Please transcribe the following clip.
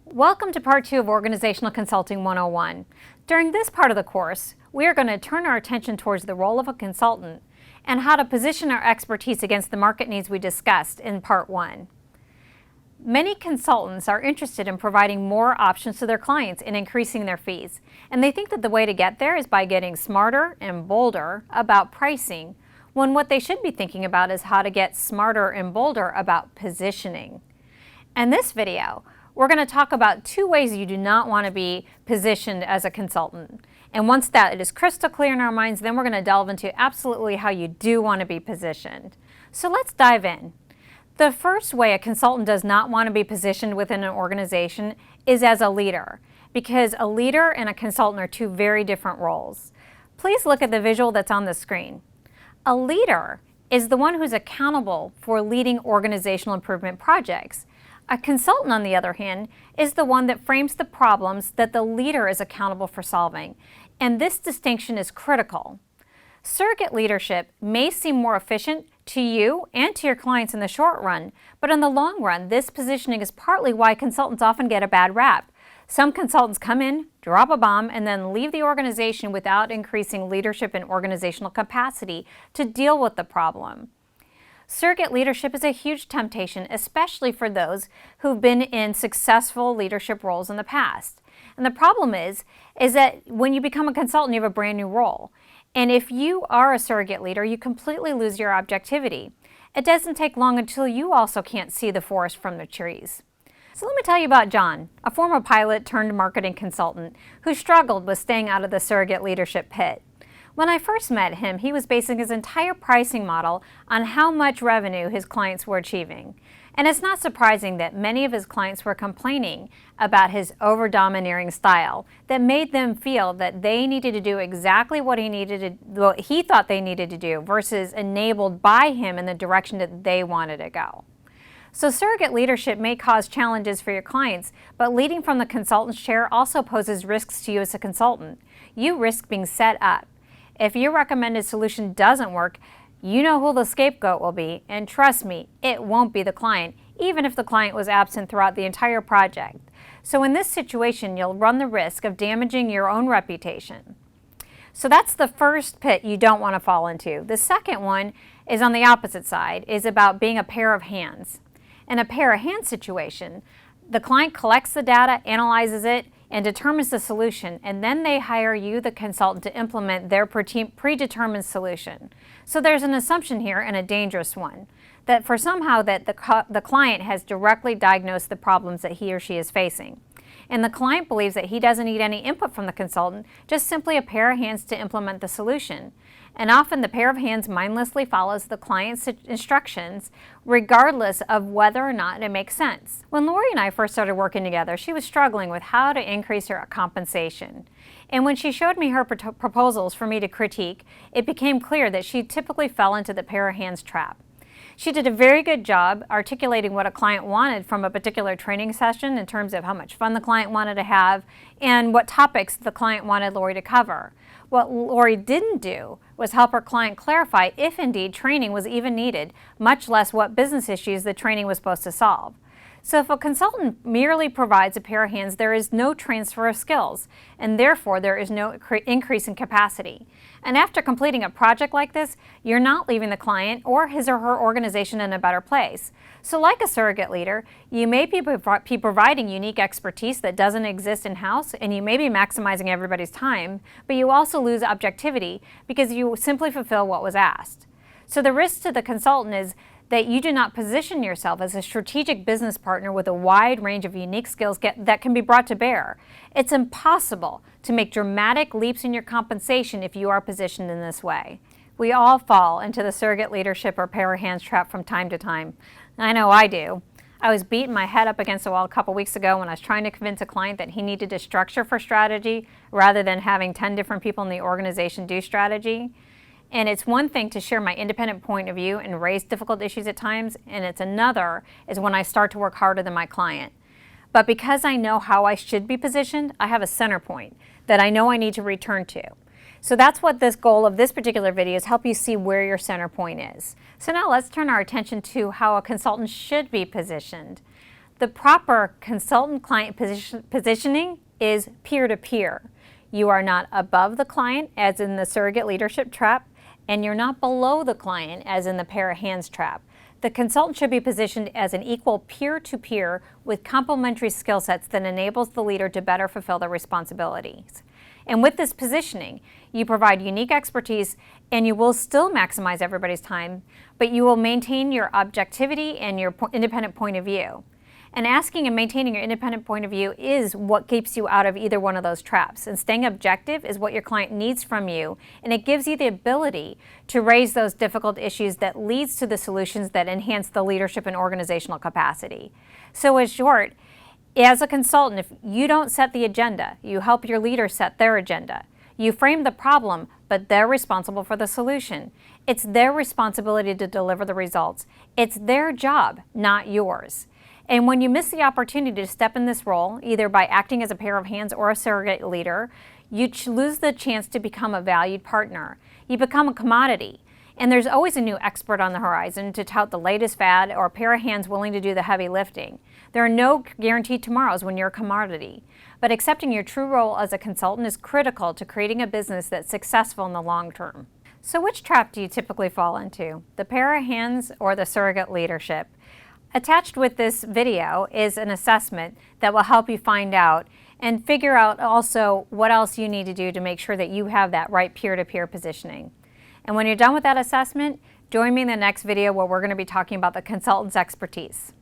Welcome to Part 2 of Organizational Consulting 101. During this part of the course, we are going to turn our attention towards the role of a consultant and how to position our expertise against the market needs we discussed in Part 1. Many consultants are interested in providing more options to their clients and increasing their fees, and they think that the way to get there is by getting smarter and bolder about pricing, when what they should be thinking about is how to get smarter and bolder about positioning. In this video, we're going to talk about 2 ways you do not want to be positioned as a consultant. And once that is crystal clear in our minds, then we're going to delve into absolutely how you do want to be positioned. So let's dive in. The first way a consultant does not want to be positioned within an organization is as a leader, because a leader and a consultant are 2 very different roles. Please look at the visual that's on the screen. A leader is the one who's accountable for leading organizational improvement projects. A consultant, on the other hand, is the one that frames the problems that the leader is accountable for solving, and this distinction is critical. Surrogate leadership may seem more efficient to you and to your clients in the short run, but in the long run, this positioning is partly why consultants often get a bad rap. Some consultants come in, drop a bomb, and then leave the organization without increasing leadership and organizational capacity to deal with the problem. Surrogate leadership is a huge temptation, especially for those who've been in successful leadership roles in the past. And the problem is that when you become a consultant, you have a brand new role. And if you are a surrogate leader, you completely lose your objectivity. It doesn't take long until you also can't see the forest from the trees. So let me tell you about John, a former pilot turned marketing consultant who struggled with staying out of the surrogate leadership pit. When I first met him, he was basing his entire pricing model on how much revenue his clients were achieving. And it's not surprising that many of his clients were complaining about his over-domineering style that made them feel that they needed to do exactly what he thought they needed to do versus enabled by him in the direction that they wanted to go. So surrogate leadership may cause challenges for your clients, but leading from the consultant's chair also poses risks to you as a consultant. You risk being set up. If your recommended solution doesn't work, you know who the scapegoat will be, and trust me, it won't be the client, even if the client was absent throughout the entire project. So in this situation, you'll run the risk of damaging your own reputation. So that's the first pit you don't want to fall into. The second one is on the opposite side, is about being a pair of hands. In a pair of hands situation, the client collects the data, analyzes it, and determines the solution, and then they hire you, the consultant, to implement their predetermined solution. So there's an assumption here, and a dangerous one, that the client has directly diagnosed the problems that he or she is facing. And the client believes that he doesn't need any input from the consultant, just simply a pair of hands to implement the solution. And often the pair of hands mindlessly follows the client's instructions regardless of whether or not it makes sense. When Lori and I first started working together, she was struggling with how to increase her compensation. And when she showed me her proposals for me to critique, it became clear that she typically fell into the pair of hands trap. She did a very good job articulating what a client wanted from a particular training session in terms of how much fun the client wanted to have and what topics the client wanted Lori to cover. What Lori didn't do was help her client clarify if indeed training was even needed, much less what business issues the training was supposed to solve. So if a consultant merely provides a pair of hands, there is no transfer of skills, and therefore there is no increase in capacity. And after completing a project like this, you're not leaving the client or his or her organization in a better place. So like a surrogate leader, you may be providing unique expertise that doesn't exist in-house, and you may be maximizing everybody's time, but you also lose objectivity because you simply fulfill what was asked. So the risk to the consultant is that you do not position yourself as a strategic business partner with a wide range of unique skills that can be brought to bear. It's impossible to make dramatic leaps in your compensation if you are positioned in this way. We all fall into the surrogate leadership or pair of hands trap from time to time. I know I do. I was beating my head up against the wall a couple weeks ago when I was trying to convince a client that he needed to structure for strategy rather than having 10 different people in the organization do strategy. And it's one thing to share my independent point of view and raise difficult issues at times, and it's another is when I start to work harder than my client. But because I know how I should be positioned, I have a center point that I know I need to return to. So that's what this goal of this particular video is, help you see where your center point is. So now let's turn our attention to how a consultant should be positioned. The proper consultant-client positioning is peer-to-peer. You are not above the client, as in the surrogate leadership trap, and you're not below the client, as in the pair of hands trap. The consultant should be positioned as an equal peer-to-peer with complementary skill sets that enables the leader to better fulfill their responsibilities. And with this positioning, you provide unique expertise and you will still maximize everybody's time, but you will maintain your objectivity and your independent point of view. And asking and maintaining your independent point of view is what keeps you out of either one of those traps. And staying objective is what your client needs from you, and it gives you the ability to raise those difficult issues that leads to the solutions that enhance the leadership and organizational capacity. So in short, as a consultant, if you don't set the agenda, you help your leader set their agenda. You frame the problem, but they're responsible for the solution. It's their responsibility to deliver the results. It's their job, not yours. And when you miss the opportunity to step in this role, either by acting as a pair of hands or a surrogate leader, you lose the chance to become a valued partner. You become a commodity. And there's always a new expert on the horizon to tout the latest fad or a pair of hands willing to do the heavy lifting. There are no guaranteed tomorrows when you're a commodity. But accepting your true role as a consultant is critical to creating a business that's successful in the long term. So which trap do you typically fall into? The pair of hands or the surrogate leadership? Attached with this video is an assessment that will help you find out and figure out also what else you need to do to make sure that you have that right peer-to-peer positioning. And when you're done with that assessment, join me in the next video where we're going to be talking about the consultant's expertise.